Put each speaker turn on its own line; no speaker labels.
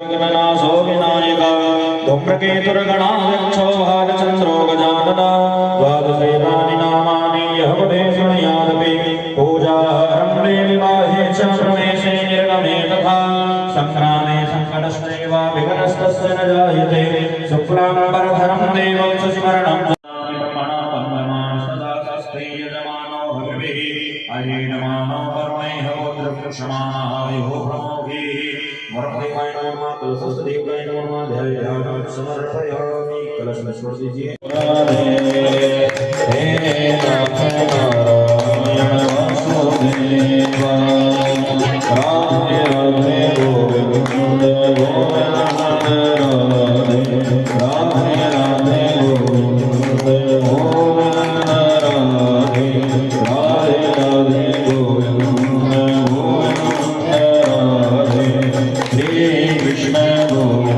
गणनासो विनायक धूम्रकेतुर्गणाध्यक्षो भालचन्द्रो गजानन द्वादशैतानि नामानि यः पठे शृणुयादपि पूजारम्भे विवाहे च प्रवेशे निर्गमे तथा सङ्ग्रामे सङ्कटश्चैव विघ्नस्तस्य न जायते शुक्लाम्बरधरं देवं शशिवर्णं अरीणमानो वरुणैः वरुणैः वरुणैः वरुणैः कलशस्देवाय नमः ध्यायामि समर्पयामि कलशस्वर दीजिए हे नाथ नारायण वासुदेव राधे राधे गोविंद गोविंद राधे राधे गोविंद गोविंद राधे राधे राधे गोविंद गोविंद राधे श्री कृष्ण गोविंद